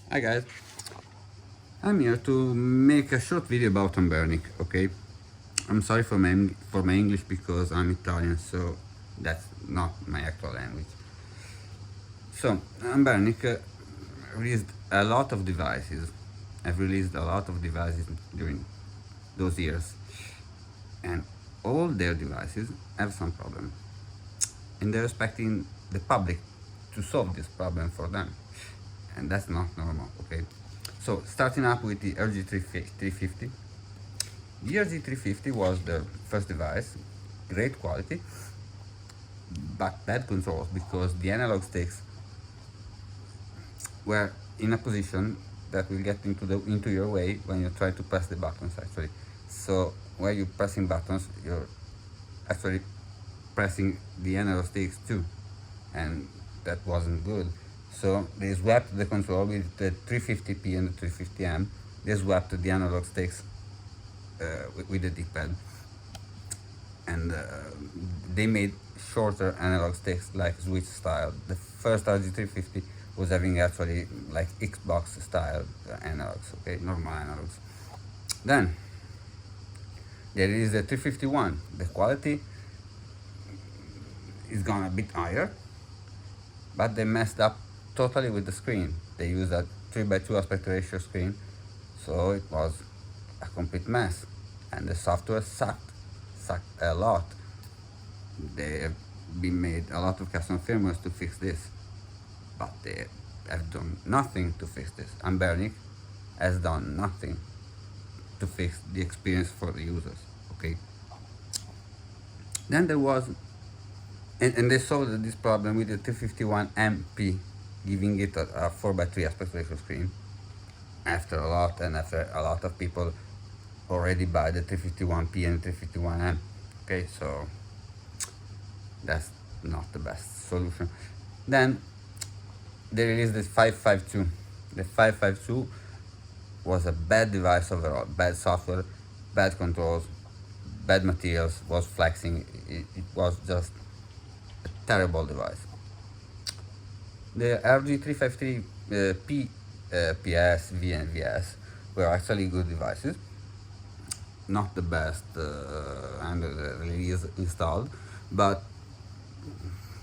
Hi guys, I'm here to make a short video about Anbernic, okay? I'm sorry for my English because I'm Italian, so that's not my actual language. So, Anbernic released a lot of devices. I've released a lot of devices during those years, and all their devices have some problem, and they're expecting the public to solve this problem for them, and that's not normal, okay? So, starting up with the RG350. The RG350 was the first device, great quality, but bad controls because the analog sticks were in a position that will get into your way when you try to press the buttons actually. So when you're pressing buttons, you're actually pressing the analog sticks too, and that wasn't good. So they swapped the control with the 350p and the 350M. They swapped the analog sticks with the D-pad, and they made shorter analog sticks like Switch style. The first RG350 was having actually like Xbox style analogs, okay, normal analogs. Then there is the 351. The quality is gone a bit higher, but they messed up totally with the screen. They used a 3:2 aspect ratio screen, so it was a complete mess, and the software sucked a lot. They have been made a lot of custom firmwares to fix this, but they have done nothing to fix this. Anbernic has done nothing to fix the experience for the users, okay? Then there was, and they solved this problem with the 351MP, giving it a 4:3 aspect ratio screen after a lot of people already buy the 351P and 351M, okay? So that's not the best solution. Then they released the 552. The 552 was a bad device overall, bad software, bad controls, bad materials, was flexing. It was just a terrible device. The RG353 P, PS, V, and VS were actually good devices. Not the best under the release installed, but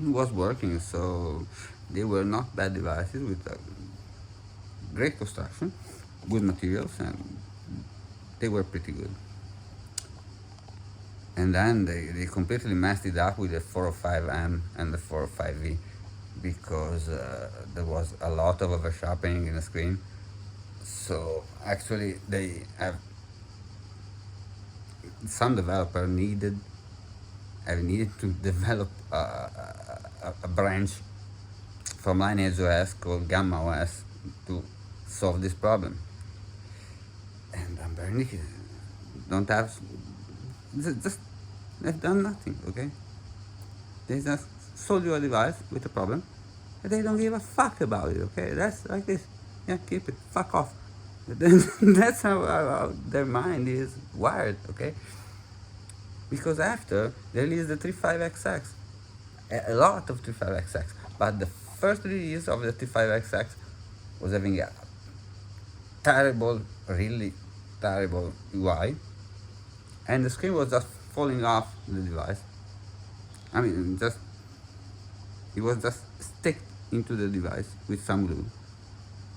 it was working, so they were not bad devices with a great construction, good materials, and they were pretty good. And then they completely messed it up with the 405M and the 405V because there was a lot of oversharpening in the screen. So actually they have, some developer have needed to develop a branch from Lineage OS called Gamma OS to solve this problem. And Anbernic don't have, just they've done nothing, okay? They just sold you a device with a problem, and they don't give a fuck about it, okay? That's like this. Yeah, keep it. Fuck off. That's how their mind is wired, okay? Because after they released the 35XX, a lot of 35XX, but the first release of the 35XX was having a terrible, really terrible UI, and the screen was just falling off the device. I mean, it was just stick into the device with some glue,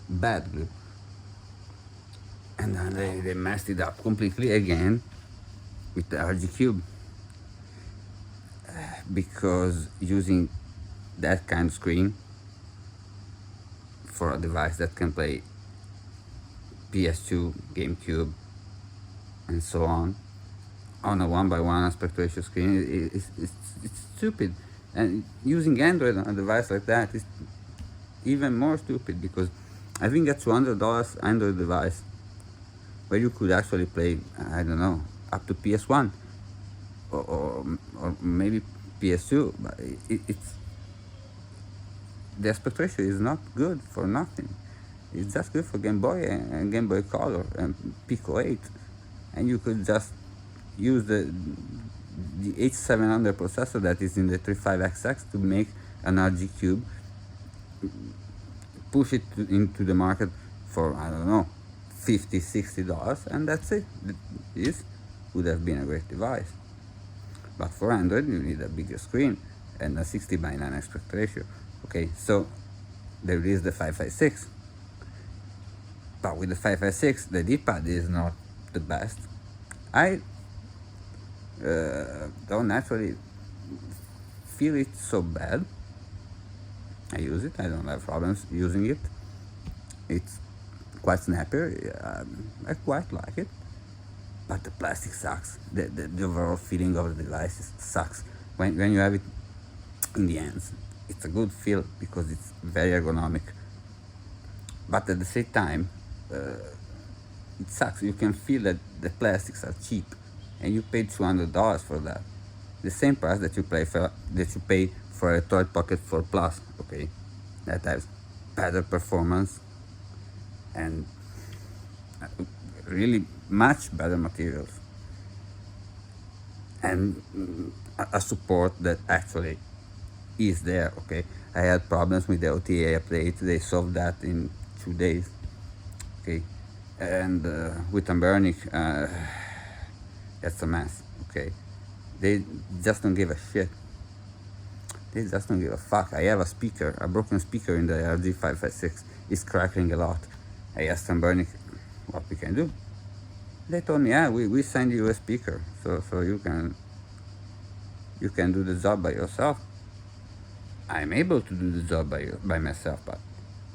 bad glue, and then they messed it up completely again with the RG Cube, because using that kind of screen for a device that can play PS2, GameCube, and so on a 1:1 aspect ratio screen it's stupid. And using Android on a device like that is even more stupid, because I think a $200 Android device where you could actually play, I don't know, up to PS1 or maybe PS2, but it's the aspect ratio is not good for nothing. It's just good for Game Boy and Game Boy Color and Pico 8, and you could just use the H700 processor that is in the 35XX to make an RG Cube, push it into the market for, I don't know, $50, $60, and that's it. This would have been a great device. But for Android, you need a bigger screen and a 60:9 aspect ratio. Okay, so they released the 556. But with the 556, the D-pad is not the best. I don't actually feel it so bad. I use it. I don't have problems using it. It's quite snappy. I quite like it. But the plastic sucks. The overall feeling of the device sucks. When you have it in the hands, it's a good feel because it's very ergonomic. But at the same time, it sucks. You can feel that the plastics are cheap, and you paid $200 for that. The same price that you pay for a Toy Pocket 4 Plus. Okay, that has better performance and really much better materials and a support that actually is there. Okay, I had problems with the OTA update. They solved that in 2 days. Okay, and with Anbernic, that's a mess. Okay, they just don't give a shit. They just don't give a fuck. I have a broken speaker in the RG556. It's crackling a lot. I asked Anbernic what we can do. They told me, yeah, we send you a speaker, so you can do the job by yourself. I'm able to do the job by myself, but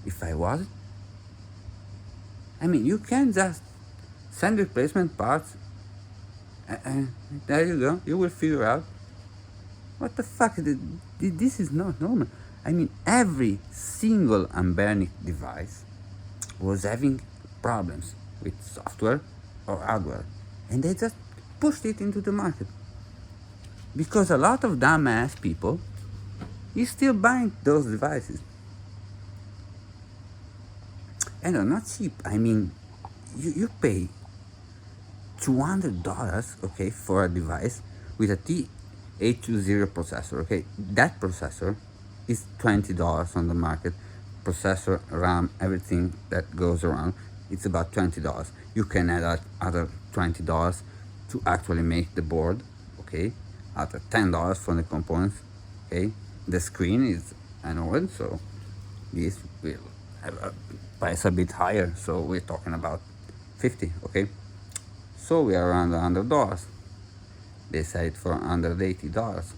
if I wasn't, I mean, you can just send replacement parts, and there you go. You will figure out. What the fuck? This is not normal. I mean, every single Anbernic device was having problems with software or hardware, and they just pushed it into the market because a lot of dumbass people is still buying those devices, and they're not cheap. I mean, you pay $200, okay, for a device with a T820 processor. Okay, that processor is $20 on the market. Processor, RAM, everything that goes around, it's about $20. You can add other $20 to actually make the board. Okay, other $10 for the components. Okay, the screen is an OLED, so this will have a price a bit higher. So we're talking about 50. Okay, so we are around $100. They sell it for under $80.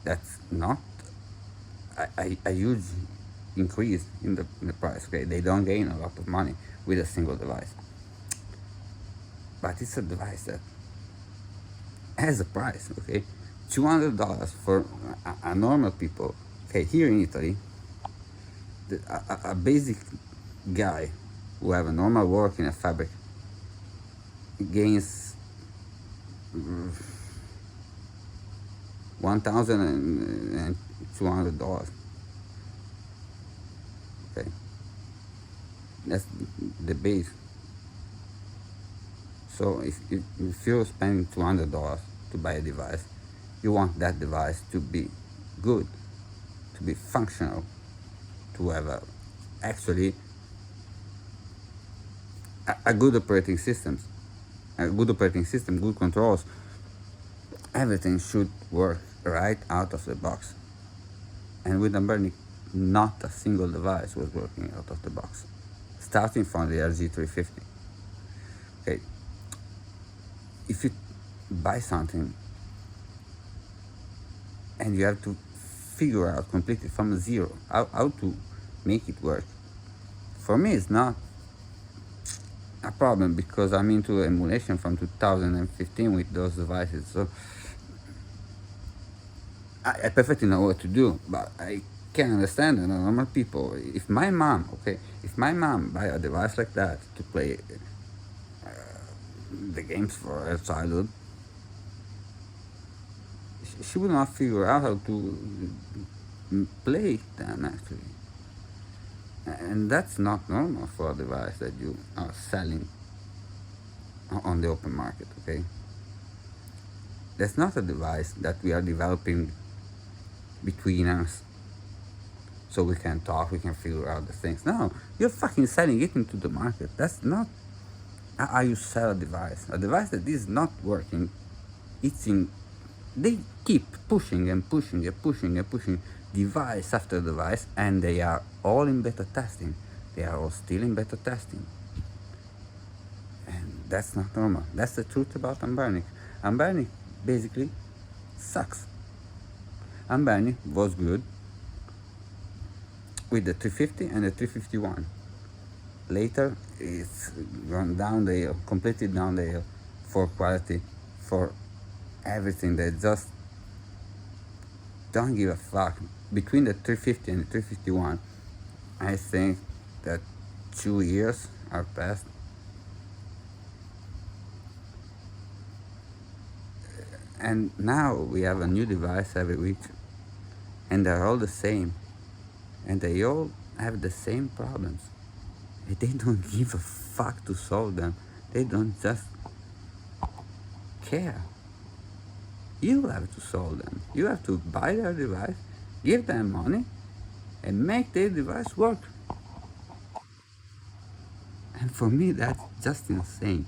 That's not a huge increase in the price. Okay, they don't gain a lot of money with a single device, but it's a device that has a price. Okay, $200 for a normal people. Okay, here in Italy, a basic guy who have a normal work in a fabric gains $1,200. Okay, that's the base. So if you're spending $200 to buy a device, you want that device to be good, to be functional, to have actually a good operating system, good controls. Everything should work right out of the box. And with Anbernic, not a single device was working out of the box, starting from the RG350. Okay, if you buy something and you have to figure out completely from zero how to make it work, for me it's not a problem because I'm into emulation from 2015 with those devices. So I perfectly know what to do, but I can understand the normal people. If my mom buy a device like that to play the games for her childhood, she would not figure out how to play them actually. And that's not normal for a device that you are selling on the open market. Okay, that's not a device that we are developing between us so we can talk, we can figure out the things. No, you're fucking selling it into the market. That's not how you sell a device that is not working. It's in, they keep pushing and pushing and pushing and pushing device after device, and they are all in beta testing. They are all still in beta testing. And that's not normal. That's the truth about Anbernic. Anbernic basically sucks. Anbernic was good with the 350 and the 351. Later, it's gone down the hill, completely down the hill for quality, for everything. They just don't give a fuck. Between the 350 and the 351, I think that 2 years are passed. And now we have a new device every week, and they're all the same, and they all have the same problems. They don't give a fuck to solve them. They don't just care. You have to solve them. You have to buy their device, give them money, and make their device work. And for me, that's just insane.